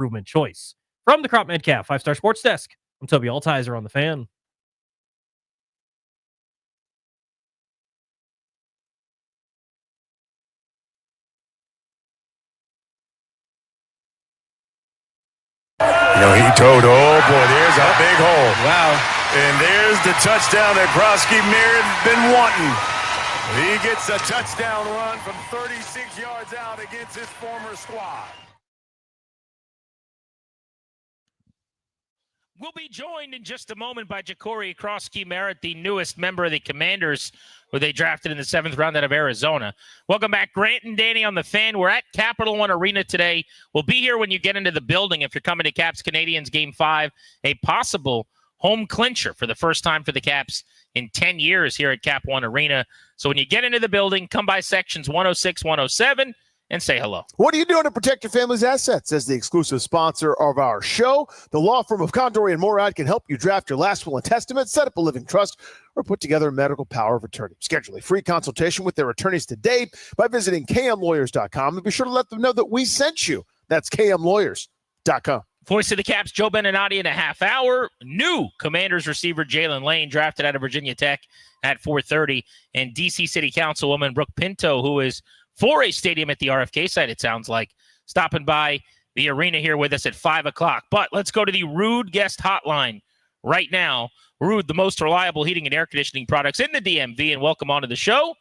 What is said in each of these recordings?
improvement choice. From the Crop Medcalf 5-Star Sports Desk, I'm Toby Altizer on the Fan. He told, oh boy, there's a big hole. Wow. And there's the touchdown that Croskey-Merritt has been wanting. He gets a touchdown run from 36 yards out against his former squad. We'll be joined in just a moment by Jacory Croskey-Merritt, the newest member of the Commanders, who they drafted in the 7th round out of Arizona. Welcome back, Grant and Danny on the Fan. We're at Capital One Arena today. We'll be here when you get into the building if you're coming to Caps Canadiens Game 5, a possible home clincher for the first time for the Caps in 10 years here at Cap One Arena. So when you get into the building, come by sections 106, 107, and say hello. What are you doing to protect your family's assets? As the exclusive sponsor of our show, the law firm of Condori and Morad can help you draft your last will and testament, set up a living trust, or put together a medical power of attorney. Schedule a free consultation with their attorneys today by visiting kmlawyers.com, and be sure to let them know that we sent you. That's kmlawyers.com. Voice of the Caps, Joe Beninati in a half hour. New Commanders receiver Jalen Lane, drafted out of Virginia Tech at 4:30. And D.C. City Councilwoman Brooke Pinto, who is for a stadium at the RFK site, it sounds like, stopping by the arena here with us at 5 o'clock. But let's go to the Rude guest hotline right now. Rude, the most reliable heating and air conditioning products in the DMV, and welcome onto the show,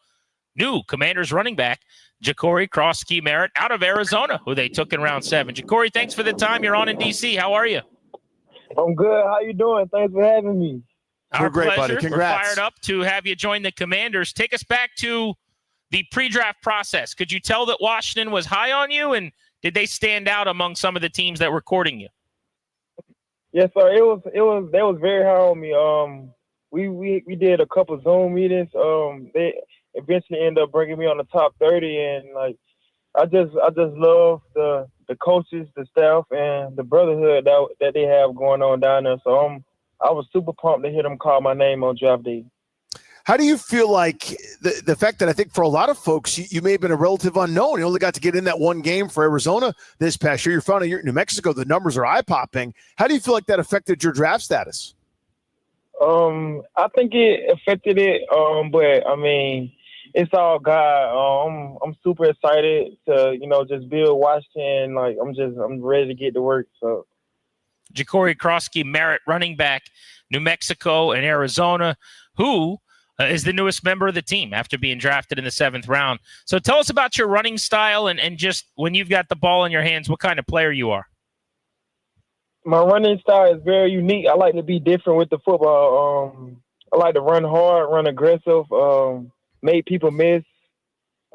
new Commanders running back, Jacory Croskey-Merritt out of Arizona, who they took in round 7. Jacory, thanks for the time. You're on in D.C. How are you? I'm good. How you doing? Thanks for having me. Our great, pleasure. buddy. Congrats. We're fired up to have you join the Commanders. Take us back to the pre-draft process. Could you tell that Washington was high on you, and did they stand out among some of the teams that were courting you? Yes, sir. They was very high on me. We did a couple Zoom meetings. They eventually ended up bringing me on the top 30, and I just love the coaches, the staff, and the brotherhood that they have going on down there. So I was super pumped to hear them call my name on draft day. How do you feel like the fact that I think for a lot of folks, you may have been a relative unknown. You only got to get in that one game for Arizona this past year. You're found in New Mexico. The numbers are eye-popping. How do you feel like that affected your draft status? I think it affected it, but I mean, it's all God. I'm super excited to just build Washington. I'm ready to get to work. So, Jacory Croskey-Merritt, running back, New Mexico and Arizona, who is the newest member of the team after being drafted in the 7th round. So tell us about your running style and just when you've got the ball in your hands, what kind of player you are. My running style is very unique. I like to be different with the football. I like to run hard, run aggressive, make people miss.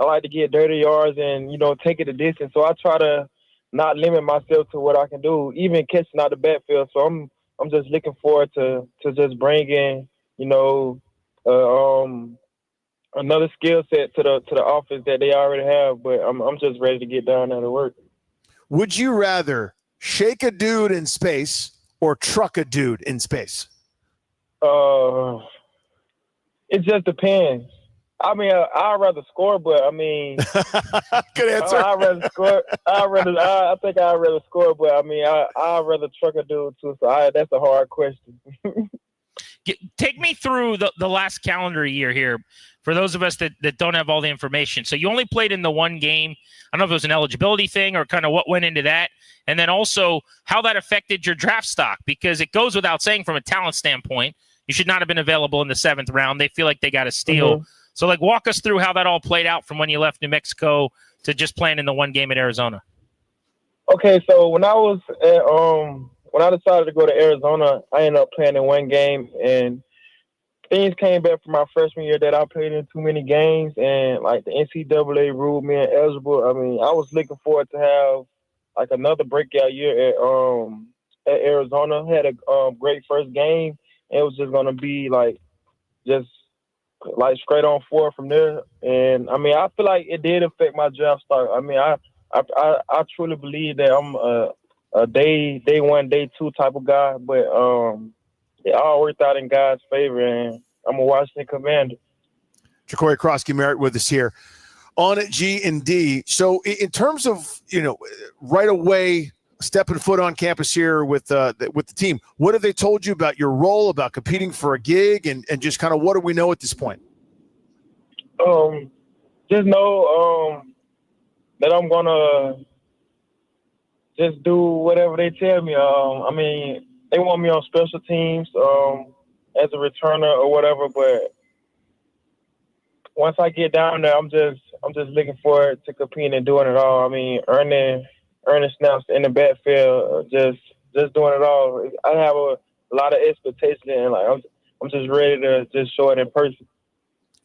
I like to get dirty yards and, take it a distance. So I try to not limit myself to what I can do, even catching out the backfield. So I'm just looking forward to just bringing, another skill set to the office that they already have. But I'm just ready to get down there to work. Would you rather shake a dude in space or truck a dude in space? It just depends. I mean, I'd rather score, but I mean, good answer. I'd rather score. I think I'd rather score, but I mean, I'd rather truck a dude too. So that's a hard question. Take me through the last calendar year here for those of us that don't have all the information. So you only played in the one game. I don't know if it was an eligibility thing or kind of what went into that. And then also how that affected your draft stock, because it goes without saying from a talent standpoint, you should not have been available in the 7th round. They feel like they got a steal. Mm-hmm. So walk us through how that all played out from when you left New Mexico to just playing in the one game at Arizona. Okay. So when I was when I decided to go to Arizona, I ended up playing in one game, and things came back from my freshman year that I played in too many games, and the NCAA ruled me ineligible. I mean, I was looking forward to have another breakout year at Arizona. Had a great first game, and it was just gonna be just straight on forward from there. And I mean, I feel like it did affect my draft stock. I mean, I truly believe that I'm a day 1, day 2 type of guy, but it all worked out in God's favor, and I'm a Washington Commander. Jacory Croskey-Merritt with us here on G&D. So in terms of, right away stepping foot on campus here with the team. What have they told you about your role, about competing for a gig, and just kind of what do we know at this point? Just know that I'm gonna just do whatever they tell me. I mean, they want me on special teams as a returner or whatever, but once I get down there, I'm just looking forward to competing and doing it all. I mean, earning snaps in the backfield, just doing it all. I have a lot of expectation, and like I'm just ready to just show it in person.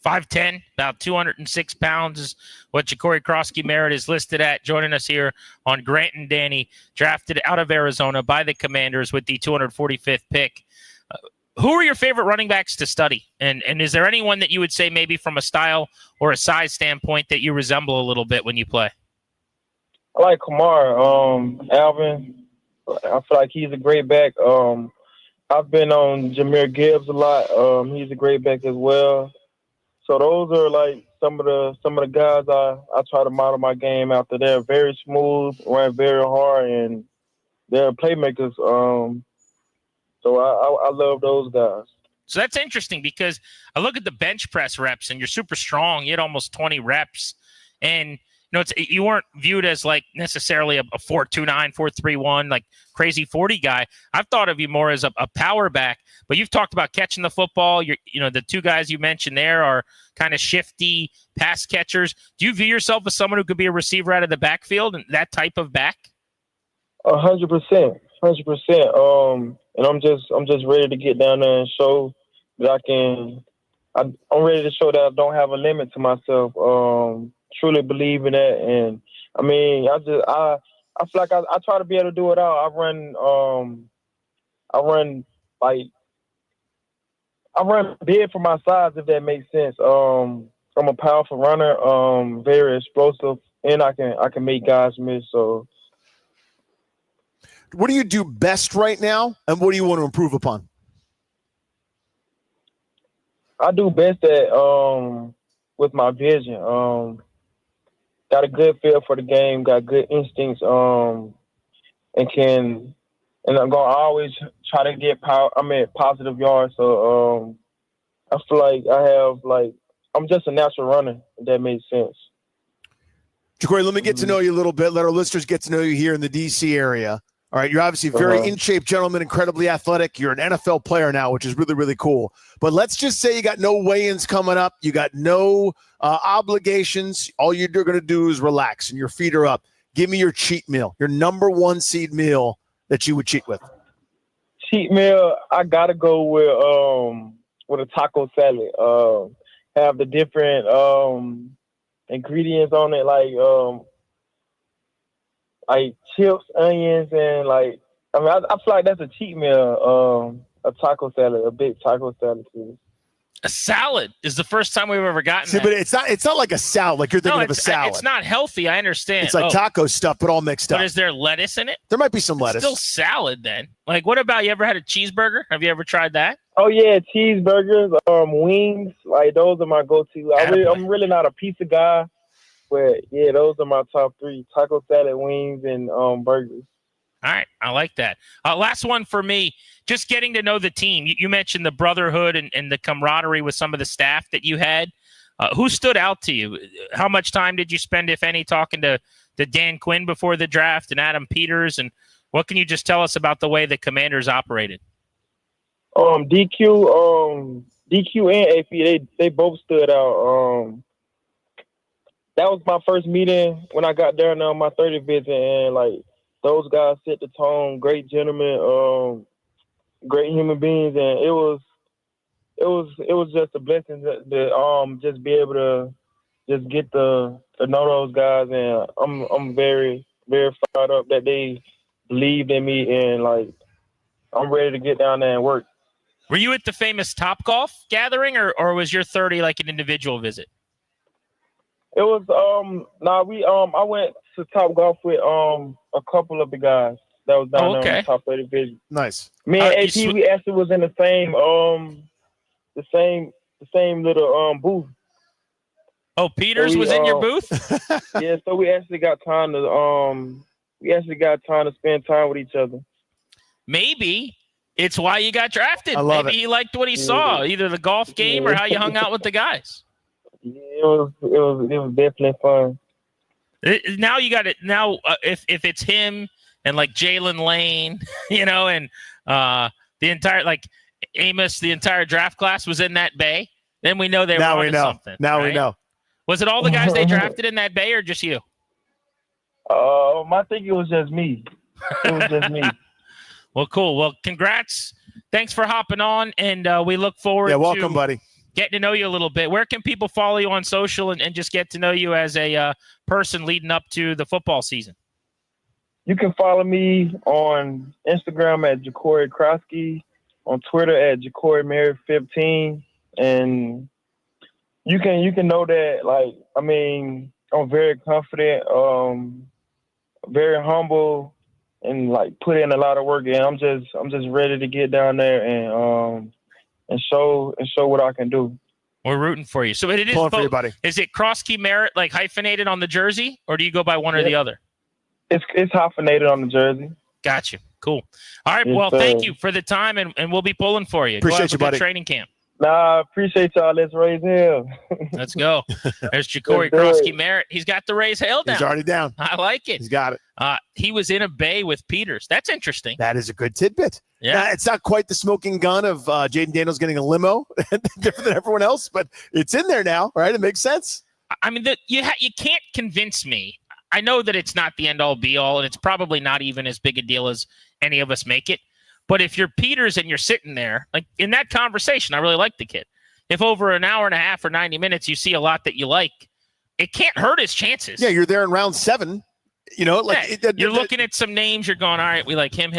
5'10", about 206 pounds is what Jacory Croskey-Merritt is listed at, joining us here on Grant and Danny, drafted out of Arizona by the Commanders with the 245th pick. Who are your favorite running backs to study? And is there anyone that you would say maybe from a style or a size standpoint that you resemble a little bit when you play? I like Kamar, Alvin. I feel like he's a great back. I've been on Jahmyr Gibbs a lot. He's a great back as well. So those are like some of the guys I try to model my game after. They're very smooth, run very hard, and they're playmakers. So I love those guys. So that's interesting because I look at the bench press reps, and you're super strong. You had almost 20 reps, and you weren't viewed as like necessarily a 4.29, 4.31, like crazy 40 guy. I've thought of you more as a power back, but you've talked about catching the football. The two guys you mentioned there are kind of shifty pass catchers. Do you view yourself as someone who could be a receiver out of the backfield and that type of back? 100%. And I'm just ready to get down there and show that I'm ready to show that I don't have a limit to myself. Truly believe in that, and I mean, I feel like I try to be able to do it all. I run big for my size, if that makes sense. I'm a powerful runner, very explosive, and I can make guys miss. So, what do you do best right now, and what do you want to improve upon? I do best at with my vision. Got a good feel for the game, got good instincts, and I'm gonna always try to get positive yards. So I feel like I'm just a natural runner, if that makes sense. Jacory, let me get to know you a little bit. Let our listeners get to know you here in the DC area. All right, you're obviously very in-shape gentleman, incredibly athletic. You're an NFL player now, which is really, really cool. But let's just say you got no weigh-ins coming up. You got no obligations. All you're going to do is relax, and your feet are up. Give me your cheat meal, your number one seed meal that you would cheat with. Cheat meal, I got to go with a taco salad. Have the different ingredients on it, like chips, onions, and I feel like that's a cheat meal. A taco salad, a big taco salad too. A salad is the first time we've ever gotten that. But it's not like a salad, like you're thinking of a salad. It's not healthy, I understand. It's like taco stuff, but all mixed up. But is there lettuce in it? There might be some lettuce. Still salad then. Like, what about, you ever had a cheeseburger? Have you ever tried that? Oh yeah, cheeseburgers, wings, like those are my go-to. I'm really not a pizza guy. But, yeah, those are my top three: taco salad, wings, and burgers. All right. I like that. Last one for me, just getting to know the team. You mentioned the brotherhood and the camaraderie with some of the staff that you had. Who stood out to you? How much time did you spend, if any, talking to Dan Quinn before the draft and Adam Peters? And what can you just tell us about the way the Commanders operated? DQ and AP, they both stood out. That was my first meeting when I got there on my 30th visit, and those guys set the tone. Great gentlemen, great human beings, and it was just a blessing to just be able to just get to know those guys, and I'm very, very fired up that they believed in me, and I'm ready to get down there and work. Were you at the famous Topgolf gathering, or was your 30 like an individual visit? It was I went to Topgolf with a couple of the guys that was down there on the top 30 division. Nice. Me and AP, we actually was in the same little booth. Oh, Peters was in your booth? Yeah, so we actually got time to we actually got time to spend time with each other. Maybe it's why you got drafted. I love Maybe it. he liked what he saw, either the golf game or how you hung out with the guys. Yeah, it was definitely fun. Now you got it. Now, if it's him and like Jalen Lane, and the entire Amos, the entire draft class was in that bay, then we know they were onto something. Now right? we know. Was it all the guys they drafted in that bay or just you? I think it was just me. It was just me. Well, cool. Well, congrats. Thanks for hopping on, and we look forward welcome, to buddy. Getting to know you a little bit. Where can people follow you on social and just get to know you as a person leading up to the football season? You can follow me on Instagram at Jacory Croskey, on Twitter at Jacory-Merritt15, and you can know that, I'm very confident, very humble, and put in a lot of work. And I'm just ready to get down there and show what I can do. We're rooting for you. So it is Pulling for you, buddy. Is it Croskey-Merritt hyphenated on the jersey, or do you go by one or the other? It's hyphenated on the jersey. Got you. Cool. All right. Yes, well, sir. thank you for the time, and we'll be pulling for you. Appreciate you, buddy. Training camp. Nah, appreciate y'all. Let's raise hell. Let's go. There's Jacory Let's do Croskey-Merritt. He's got the raise hail down. He's already down. I like it. He's got it. He was in a bay with Peters. That's interesting. That is a good tidbit. Yeah. Now, it's not quite the smoking gun of Jaden Daniels getting a limo, different than everyone else, but it's in there now, right? It makes sense. I mean, you can't convince me. I know that it's not the end-all, be-all, and it's probably not even as big a deal as any of us make it. But if you're Peters and you're sitting there, in that conversation, I really like the kid. If over an hour and a half or 90 minutes you see a lot that you like, it can't hurt his chances. Yeah, you're there in round 7. You're looking at some names. You're going, all right, we like him.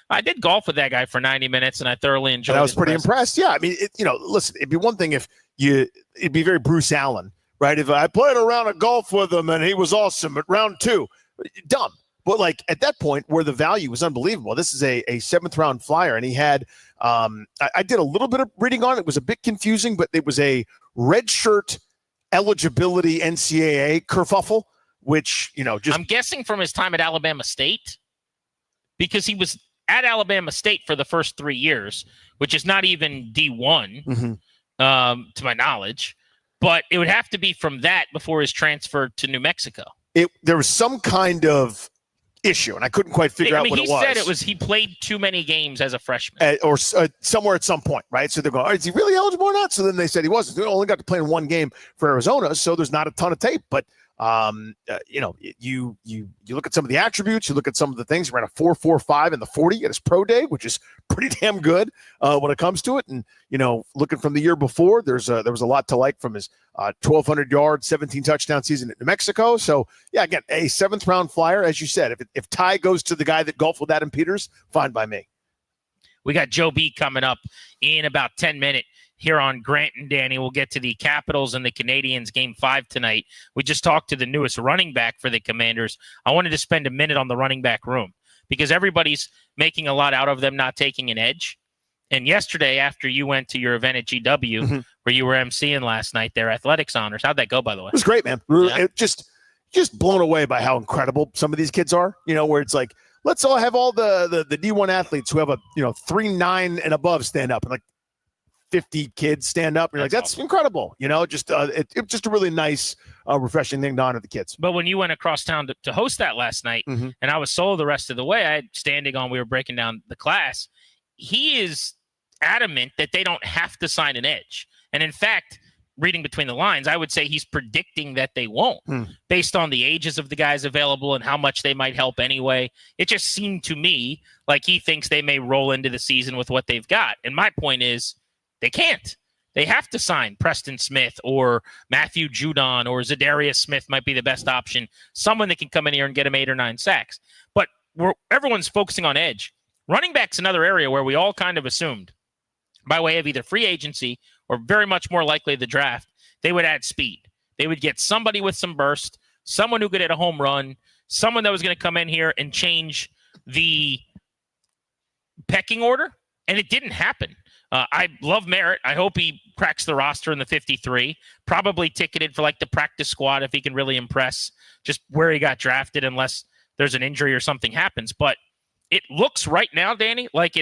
I did golf with that guy for 90 minutes, and I thoroughly enjoyed it. I was pretty impressed. Yeah, I mean, listen, it'd be one thing if it'd be very Bruce Allen, right? If I played a round of golf with him and he was awesome at round 2, dumb. But at that point where the value was unbelievable, this is a 7th round flyer, and he had I did a little bit of reading on it. It was a bit confusing, but it was a redshirt eligibility NCAA kerfuffle, which I'm guessing from his time at Alabama State, because he was at Alabama State for the first 3 years, which is not even D1 to my knowledge. But it would have to be from that before his transfer to New Mexico. There was some kind of issue, and I couldn't quite figure out what it was. He said it was he played too many games as a freshman. Or somewhere at some point, right? So they're going, is he really eligible or not? So then they said he wasn't. He only got to play in 1 game for Arizona, so there's not a ton of tape. But, you look at some of the attributes, you look at some of the things. He ran a 4.45 in the 40 at his pro day, which is pretty damn good when it comes to it. And, looking from the year before, there was a lot to like from his 1,200 yard, 17 touchdown season at New Mexico. So, yeah, again, a 7th round flyer, as you said. If Ty goes to the guy that golfed with Adam Peters, fine by me. We got Joe B coming up in about 10 minutes here on Grant and Danny. We'll get to the Capitals and the Canadiens game 5 tonight. We just talked to the newest running back for the Commanders. I wanted to spend a minute on the running back room because everybody's making a lot out of them not taking an edge. And yesterday, after you went to your event at GW, where you were emceeing last night, their athletics honors, how'd that go, by the way? It was great, man. Yeah. It just blown away by how incredible some of these kids are, where it's like, let's all have all the D1 athletes who have a 3.9 and above stand up, and 50 kids stand up. And you're that's awesome. Incredible. It's just a really nice, refreshing thing to honor the kids. But when you went across town to host that last night, and I was solo the rest of the way, I had standing on, we were breaking down the class. He is adamant that they don't have to sign an edge. And in fact, reading between the lines, I would say he's predicting that they won't based on the ages of the guys available and how much they might help anyway. It just seemed to me like he thinks they may roll into the season with what they've got. And my point is, they can't. They have to sign Preston Smith or Matthew Judon, or Zadarius Smith might be the best option. Someone that can come in here and get him 8 or 9 sacks. But everyone's focusing on edge. Running back's another area where we all kind of assumed, by way of either free agency or very much more likely the draft, they would add speed. They would get somebody with some burst, someone who could hit a home run, someone that was going to come in here and change the pecking order. And it didn't happen. I love Merritt. I hope he cracks the roster in the 53. Probably ticketed for the practice squad if he can really impress just where he got drafted, unless there's an injury or something happens. But it looks right now, Danny, like